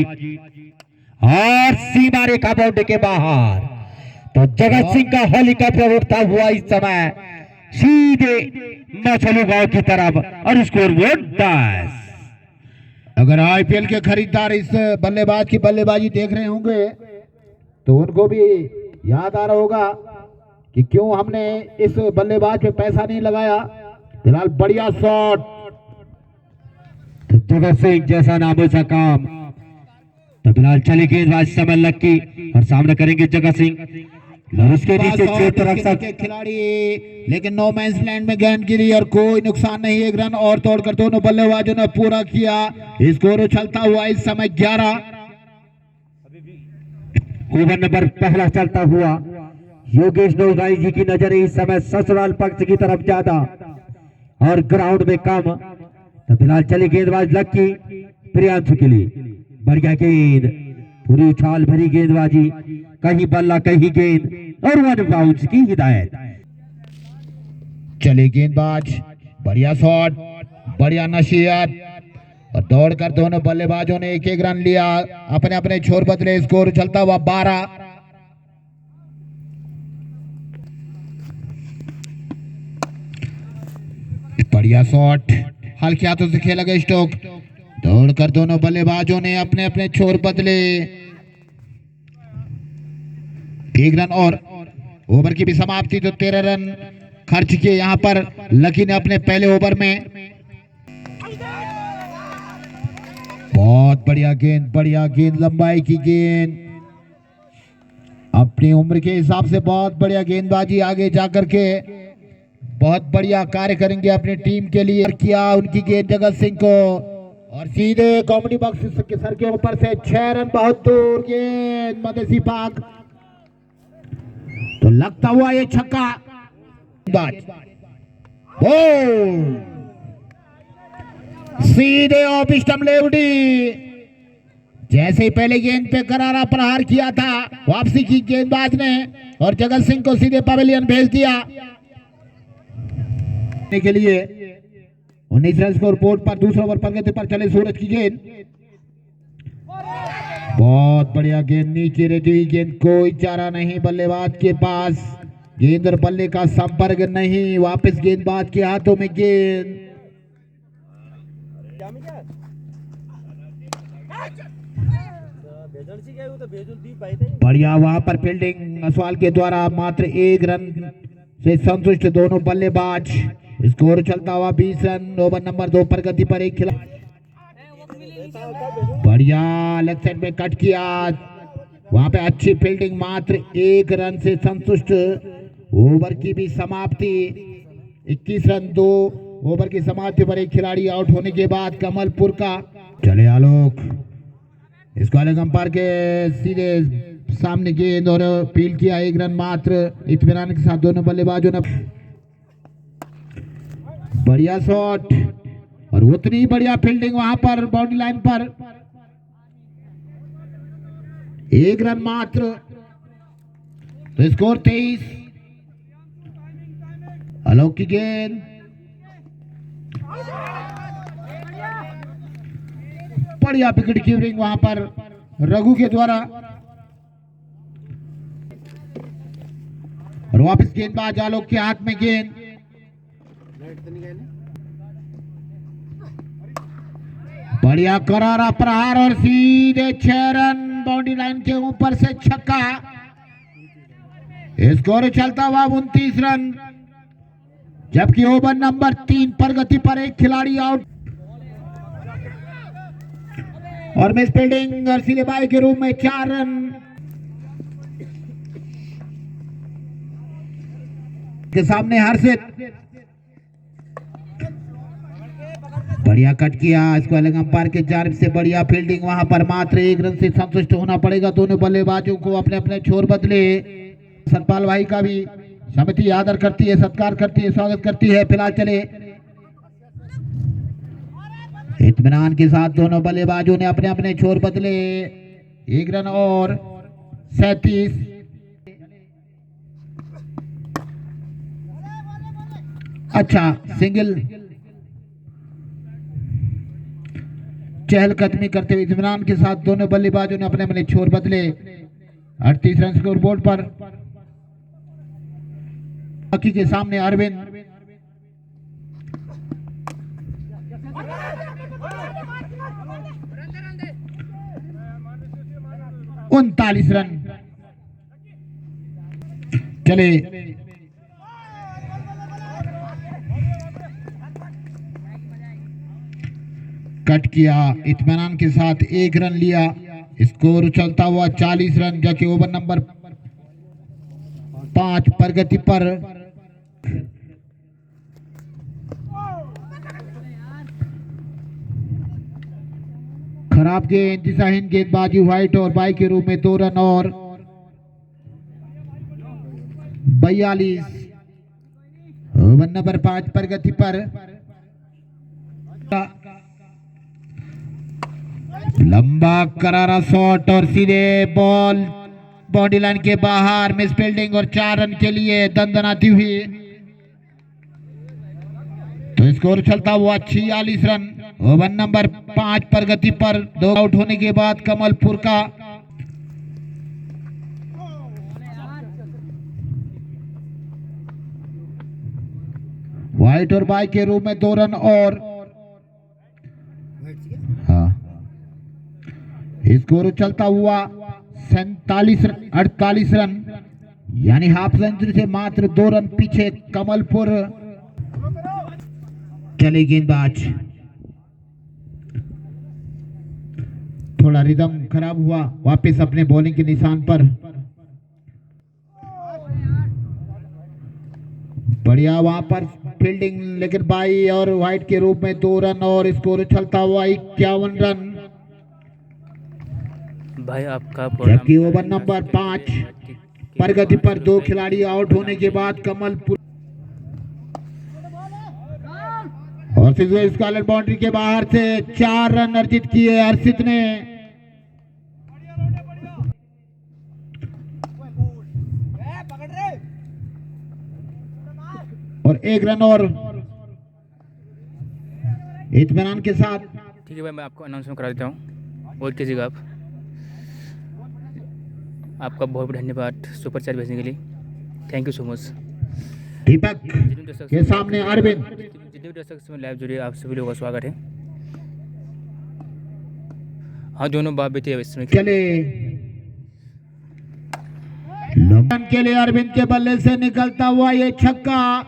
और सीमा रेखा बाउंड्री के बाहर। तो जगत सिंह का हेलीकॉप्टर उठता हुआ इस समय सीधे मछलू गांव की तरफ और स्कोर बोर्ड 10। अगर आईपीएल के खरीदार इस बल्लेबाज की बल्लेबाजी देख रहे होंगे तो उनको भी याद आ रहा होगा कि क्यों हमने इस बल्लेबाज पे पैसा नहीं लगाया। फिलहाल बढ़िया शॉट। तो जगत सिंह जैसा नाम वैसा काम। तो फिलहाल चली गेंदबाज समय लक्की और सामने करेंगे जगत सिंह और उसके नीचे चोट रक्षक खिलाड़ी, लेकिन नो मैंस लैंड में गेंद गिरी और कोई नुकसान नहीं। एक रन और तोड़कर दोनों बल्लेबाजों ने पूरा किया। स्कोर उछलता हुआ इस समय 11। ओवर नंबर पहला चलता हुआ योगेश नौगाई जी की नजर इस समय ससुराल पक्ष की तरफ ज्यादा और ग्राउंड में कम। तो फिलहाल चली गेंदबाज लक्की प्रियांशु के लिए। बढ़िया गेंद, पूरी उछाल भरी गेंदबाजी, कहीं बल्ला कहीं गेंद और वन बाउंस की हिदायत। चले गेंदबाज, बढ़िया शॉट, बढ़िया नसीहत और दौड़कर दोनों बल्लेबाजों ने एक एक रन लिया। अपने अपने छोर बदले। स्कोर उछलता हुआ 12। बढ़िया शॉट, हल्के हाथों से खेला गया स्ट्रोक। दौड़कर दोनों बल्लेबाजों ने अपने अपने छोर बदले। एक रन और। ओवर की भी समाप्ति। तो 13 रन खर्च किए यहां पर लकी ने अपने पहले ओवर में। बहुत बढ़िया गेंद, बढ़िया गेंद, लंबाई की गेंद। अपनी उम्र के हिसाब से बहुत बढ़िया गेंदबाजी। आगे जाकर के बहुत बढ़िया कार्य करेंगे अपनी टीम के लिए। किया उनकी गेंद जगत सिंह को और सीधे कॉमेडी बॉक्स के सर के ऊपर से 6 रन। बहुत दूर गेंद, मदेसी पाक। तो लगता हुआ ये छक्का। सीधे ऑफ स्टंप लेवटी। जैसे ही पहले गेंद पे करारा प्रहार किया था वापसी की गेंदबाज ने और जगत सिंह को सीधे पवेलियन भेज दिया के लिए। 19 रन स्कोर बोर्ड पर। दूसरा ओवर प्रगति पर चले सूरज की गेंद। बहुत बढ़िया गेंद, नीचे रहती हुई गेंद, कोई चारा नहीं बल्लेबाज के पास। गेंद और बल्ले का संपर्क नहीं। वापस गेंदबाज के हाथों में गेंद। बढ़िया वहां पर फील्डिंग असवाल के द्वारा। मात्र 1 रन से संतुष्ट दोनों बल्लेबाज। स्कोर चलता हुआ 20 रन। ओवर नंबर 2 प्रगति पर एक खिलाड़ी। बढ़िया लेग साइड में कट किया। वहां पे अच्छी फील्डिंग। मात्र 1 रन से संतुष्ट। ओवर की भी समाप्ति। 21 रन 2 ओवर की समाप्ति पर एक खिलाड़ी आउट होने के बाद कमलपुर का। चले आलोक, इसको अलग अंपायर के सीधे सामने गेंद और फील्ड किया। 1 रन मात्र। इत्मीनान के साथ दोनों बल्लेबाजों ने। बढ़िया शॉट और उतनी बढ़िया फील्डिंग वहां पर बाउंड्री लाइन पर। 1 रन मात्र। तो स्कोर 23। आलोक की गेंद, बढ़िया विकेट कीपिंग वहां पर रघु के द्वारा। और वापस गेंदबाज आलोक के हाथ में गेंद। बढ़िया करारा प्रहार और सीधे 6 रन। बाउंड्री लाइन के ऊपर से छक्का। स्कोर चलता हुआ 29 रन। जबकि ओवर नंबर 3 प्रगति पर एक खिलाड़ी आउट और मिस फील्डिंग और सीधे बाई के रूप में 4 रन के सामने हर्षित। बढ़िया कट किया। इसको अलग अंपायर के जानिब से बढ़िया फील्डिंग। वहां पर मात्र 1 रन से संतुष्ट होना पड़ेगा दोनों बल्लेबाजों को। अपने अपने छोर बदले। सतपाल भाई का भी समिति आदर करती है, सत्कार करती है, स्वागत करती है। फिलहाल चले इत्मीनान के साथ दोनों बल्लेबाजों ने अपने अपने छोर बदले। 1 रन और 37। अच्छा सिंगल। चहलकदमी करते हुए इत्मीनान के साथ दोनों बल्लेबाजों ने अपने अपने छोर बदले। 38 रन स्कोर बोर्ड पर बाकी के सामने अरविंद। उनतालीस रन। चले कट किया, इत्मीनान के साथ 1 रन लिया। स्कोर चलता हुआ 40 रन, जबकि ओवर नंबर 5 प्रगति पर। खराब गेंद, दिशाहीन गेंदबाजी व्हाइट और बाई के रूप में 2 रन और 42। ओवर नंबर 5 प्रगति पर। लंबा करारा शॉट और सीधे बॉल बॉडी लाइन के बाहर, मिस फील्डिंग और 4 रन के लिए दंदनाती हुई। तो स्कोर चलता हुआ 46 रन। ओवर नंबर 5 प्रगति पर। 2 आउट होने के बाद कमलपुर का व्हाइट और बाई के रूप में 2 रन और स्कोर चलता हुआ 48 रन, यानी हाफ सेंचुरी से मात्र 2 रन पीछे कमलपुर। चले गेंदबाज, थोड़ा रिदम खराब हुआ, वापस अपने बॉलिंग के निशान पर। बढ़िया वहां पर फील्डिंग, लेकिन बाई और व्हाइट के रूप में 2 रन और स्कोर चलता हुआ 51 रन। भाई आपका जबकि ओवर नंबर 5 प्रगति पर 2 खिलाड़ी आउट होने के बाद कमलपुर और स्कॉलर बाउंड्री के बाहर से 4 रन अर्जित किए हर्षित ने। और 1 रन और इत्मीनान के साथ। ठीक है भाई, मैं आपको अनाउंसमेंट करा देता हूँ, वेट कीजिएगा आप। आपका बहुत बहुत धन्यवाद सुपर चैट भेजने के लिए, थैंक यू सो मच। दीपक के सामने अरविंद। जितने दर्शक इसमें लाइव जुड़े आप सभी लोगों का स्वागत है। हाँ, दोनों बाप बेटे इसमें चले रन के लिए अरविंद के बल्ले से निकलता हुआ ये छक्का।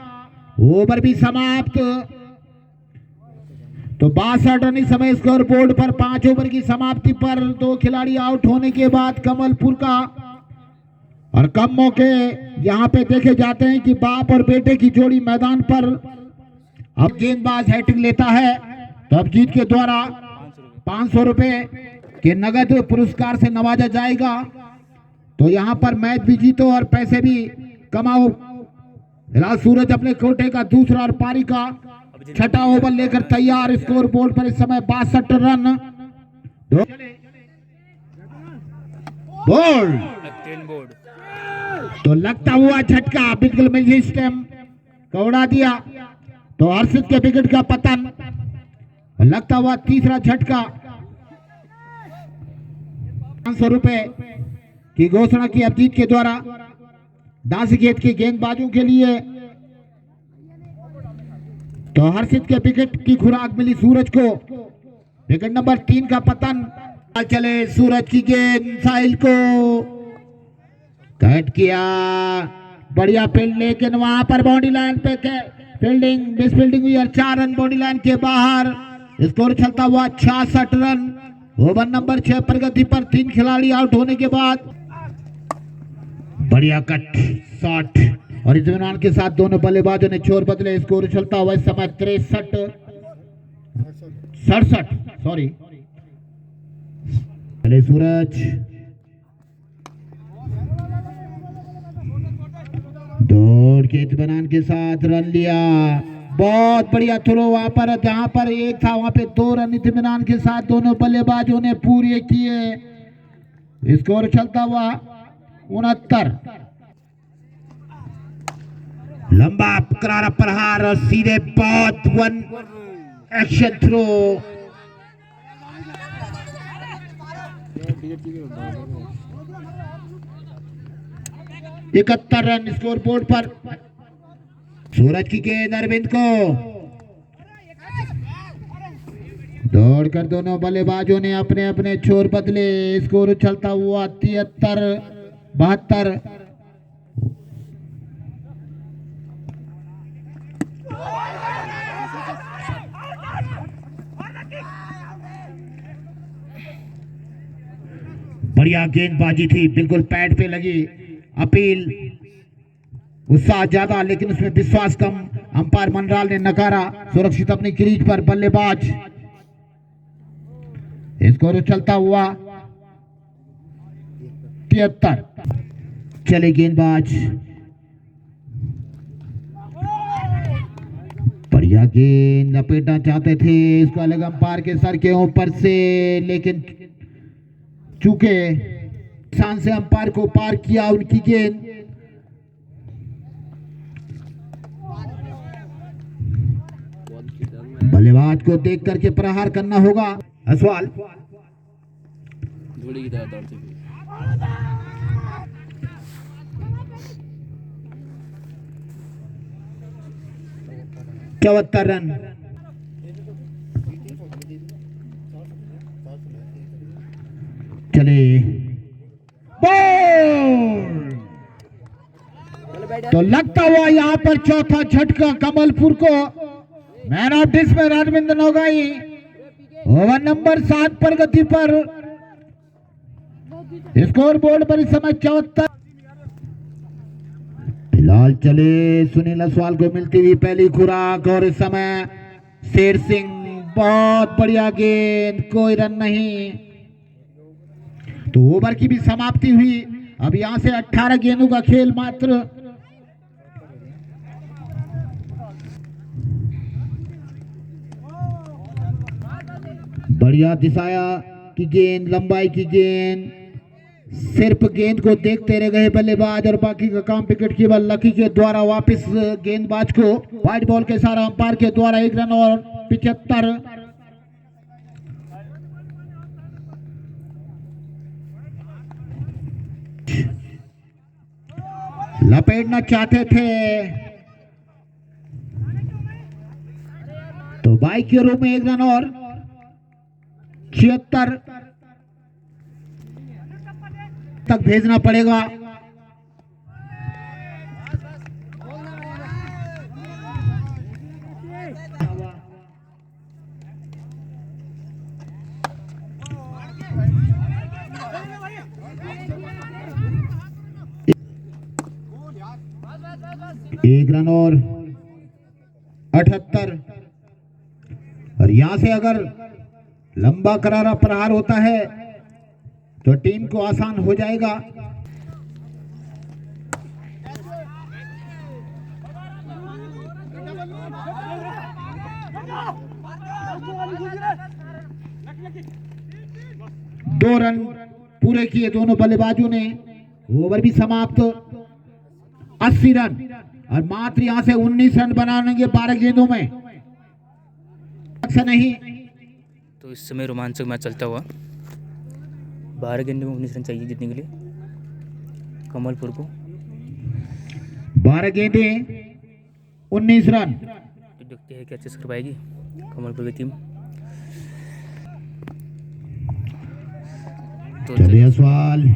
ओवर भी समाप्त। तो 62 रन इस समय स्कोर बोर्ड पर। 5 ओवर की समाप्ति पर 2 खिलाड़ी आउट होने के बाद कमलपुर का। और कम मौके यहां पे देखे जाते हैं कि बाप और बेटे की जोड़ी मैदान पर। अब गेंदबाज हैट्रिक लेता है तो अब जीत के द्वारा 500 रुपए के नगद पुरस्कार से नवाजा जाएगा। तो यहां पर मैच भी जीतो और पैसे भी कमाओ। फिलहाल सूरज अपने कोटे का दूसरा और पारी का 6ठा ओवर लेकर तैयार। स्कोर बोर्ड पर इस समय 62 रन। बोल्ड तो लगता हुआ झटका बिल्कुल मिल स्टेम को उड़ा दिया। तो हर्षित के विकेट का पतन। लगता हुआ तीसरा झटका। 500 रुपए की घोषणा की अब जीत के द्वारा दासी खेत के गेंदबाजों के लिए। तो हर्षित के विकेट की खुराक मिली सूरज को। विकेट नंबर 3 का पतन। चले सूरज की गेंद साहिल को कट किया। बढ़िया फील्ड, लेकिन वहां पर बॉडी लाइन पे फील्डिंग मिस फील्डिंग हुई और 4 रन बॉडी लाइन के बाहर। स्कोर चलता हुआ 66 रन। ओवर नंबर 6 प्रगति पर 3 खिलाड़ी आउट होने के बाद। बढ़िया कट शॉट और इत्मीनान के साथ दोनों बल्लेबाजों ने छोर बदले। स्कोर चलता हुआ इस समय 67 सॉरी। चले सूरज, दौड़ के इत्मीनान के साथ रन लिया। बहुत बढ़िया थ्रो वहां पर, जहां पर 1 था वहां पे 2 रन इत्मीनान के साथ दोनों बल्लेबाजों ने पूरे किए। स्कोर चलता हुआ 69। लंबा करारा प्रहार और सीधे बहुत 1 एक्शन थ्रो। इकहत्तर रन स्कोर बोर्ड पर। सूरज की गेंद अरविंद को, दौड़कर दोनों बल्लेबाजों ने अपने अपने छोर बदले। स्कोर उछलता हुआ 73-72। बढ़िया गेंदबाजी थी, बिल्कुल पैड पे लगी। अपील उत्साह ज्यादा लेकिन उसमें विश्वास कम। अंपायर मनराल ने नकारा। सुरक्षित अपनी क्रीज पर बल्लेबाज। स्कोर उछलता हुआ 73। चले गेंदबाज, बढ़िया गेंद लपेटना चाहते थे। इसको अलग अंपायर के सर के ऊपर से, लेकिन चूके शान से अंपायर को पार किया उनकी गेंद। बल्लेबाज को देख करके प्रहार करना होगा। असवाल धूड़ी की तरह दौड़ते हुए 74 रन। चले बॉल, तो लगता हुआ यहां पर चौथा झटका कमलपुर को। मैन ऑफ डिस में अरविंद नौगाई। ओवर नंबर 7 पर गति पर। स्कोर बोर्ड पर इस समय 74। फिलहाल चले सुनील असवाल को मिलती हुई पहली खुराक, और इस समय शेर सिंह, बहुत बढ़िया गेंद, कोई रन नहीं। तो ओवर की भी समाप्ति हुई। अब यहां से 18 गेंदों का खेल मात्र। बढ़िया दिशाया की गेंद, लंबाई की गेंद, सिर्फ गेंद को देखते रह गए बल्लेबाज और बाकी का काम विकेट कीपर लकी के द्वारा वापस गेंदबाज को व्हाइट बॉल के सारा अंपायर के द्वारा 1 रन और 75। लपेटना चाहते थे तो बाइक के रूप में 1 रन और 76 तक भेजना पड़ेगा। एक रन और 78। और यहां से अगर लंबा करारा प्रहार होता है तो टीम को आसान हो जाएगा। दो रन पूरे किए दोनों बल्लेबाजों ने। ओवर भी समाप्त। 80 रन और मात्र यहां से 19 रन बनाएंगे 12 गेंदों में। नहीं तो इस समय रोमांचक मैच चलता हुआ 12 गेंदों में 19 रन चाहिए जीतने के लिए कमलपुर को। 12 गेंदे 19 रन। तो देखते हैं क्या चीज कर पाएगी कमलपुर की टीम। तो चलिए सवाल,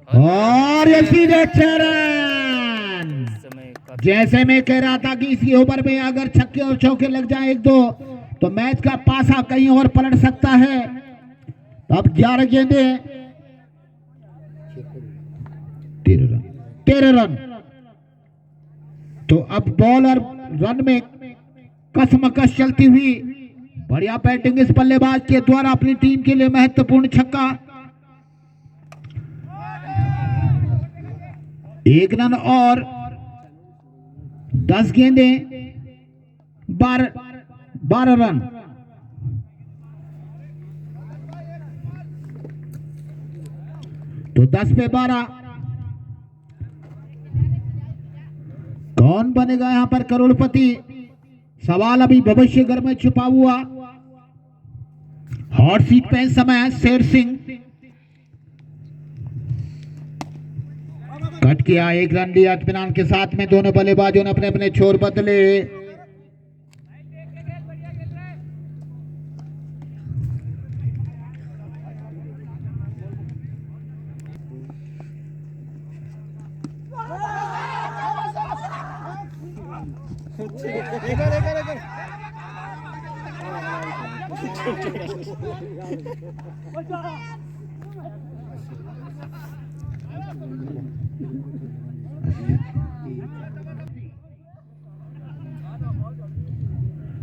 और ये सीधे 6 रन। समय जैसे मैं कह रहा था कि इसी ओवर में अगर छक्के और चौके लग जाए 1-2 तो मैच का पासा कहीं और पलट सकता है। अब 11 गेंदे 13 रन। तो अब बॉल और रन में कसमकस चलती हुई। बढ़िया बैटिंग इस बल्लेबाज के द्वारा अपनी टीम के लिए महत्वपूर्ण छक्का। 1 रन और 10 गेंदे 12 रन। तो 10 पे 12। कौन बनेगा यहां पर करोड़पति? सवाल अभी भविष्य घर में छुपा हुआ। हॉट सीट पे इस समय शेर सिंह कट किया, 1 रन लिया इत्मीनान के साथ में। दोनों बल्लेबाजों ने अपने अपने छोर बदले।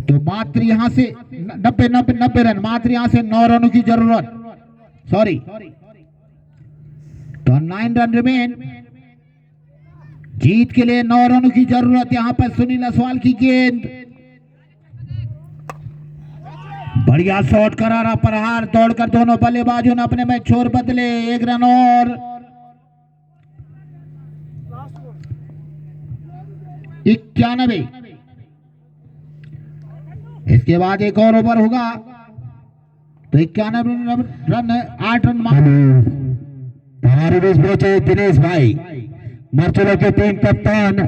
तो मात्र यहां से 90 रन, मात्र यहां से 9 रनों की जरूरत। सॉरी, तो 9 रन रिमेन। जीत के लिए 9 रनों की जरूरत। यहां पर सुनील असवाल की गेंद, बढ़िया शॉट, करारा प्रहार, दौड़कर दोनों बल्लेबाजों ने अपने में छोर बदले। 1 रन और 91। इसके बाद एक और ओवर होगा तो 91 रन, 8 रन। हमारे बीच पहुंचे दिनेश भाई, मर्चुला के टीम कप्तान।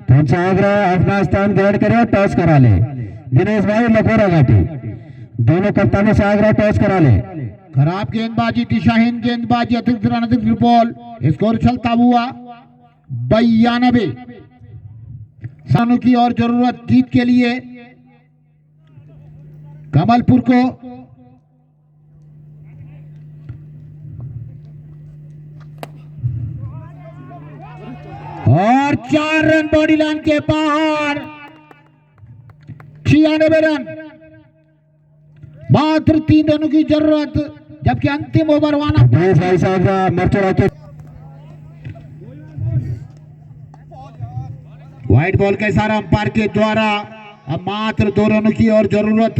त्यांचा आग्रह अपना स्थान ग्रहण करे और टॉस करा ले। दिनेश भाई लखोरा घाटी, दोनों कप्तानों से आग्रह टॉस करा ले। खराब गेंदबाजी, दिशाहीन गेंदबाजी, अतिरिक्त रन, अतिरिक्त बॉल। स्कोर चलता हुआ 92 रनों की और जरूरत जीत के लिए कमलपुर को। और 4 रन बॉडी लाइन के बाहर। 96 रन, मात्र 3 रनों की जरूरत, जबकि अंतिम ओवर वाना। दिनेश भाई साहब मर्चुला के व्हाइट बॉल का इशारा अंपायर के द्वारा। अब मात्र 2 रनों की और जरूरत।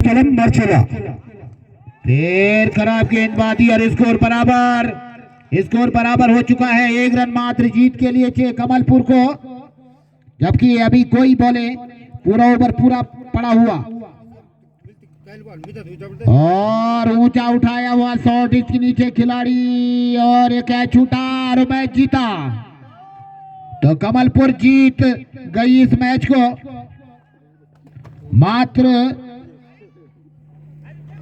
कलम मर्चुला, फिर खराब गेंदबाजी और स्कोर बराबर। स्कोर बराबर हो चुका है। 1 रन मात्र जीत के लिए चाहिए कमलपुर को, जबकि अभी कोई बॉले, पूरा ओवर पूरा पड़ा हुआ। और ऊंचा उठाया हुआ शॉट, इसके नीचे खिलाड़ी, और एक कैच छूटा और मैच जीता। तो कमलपुर जीत गई इस मैच को। मात्र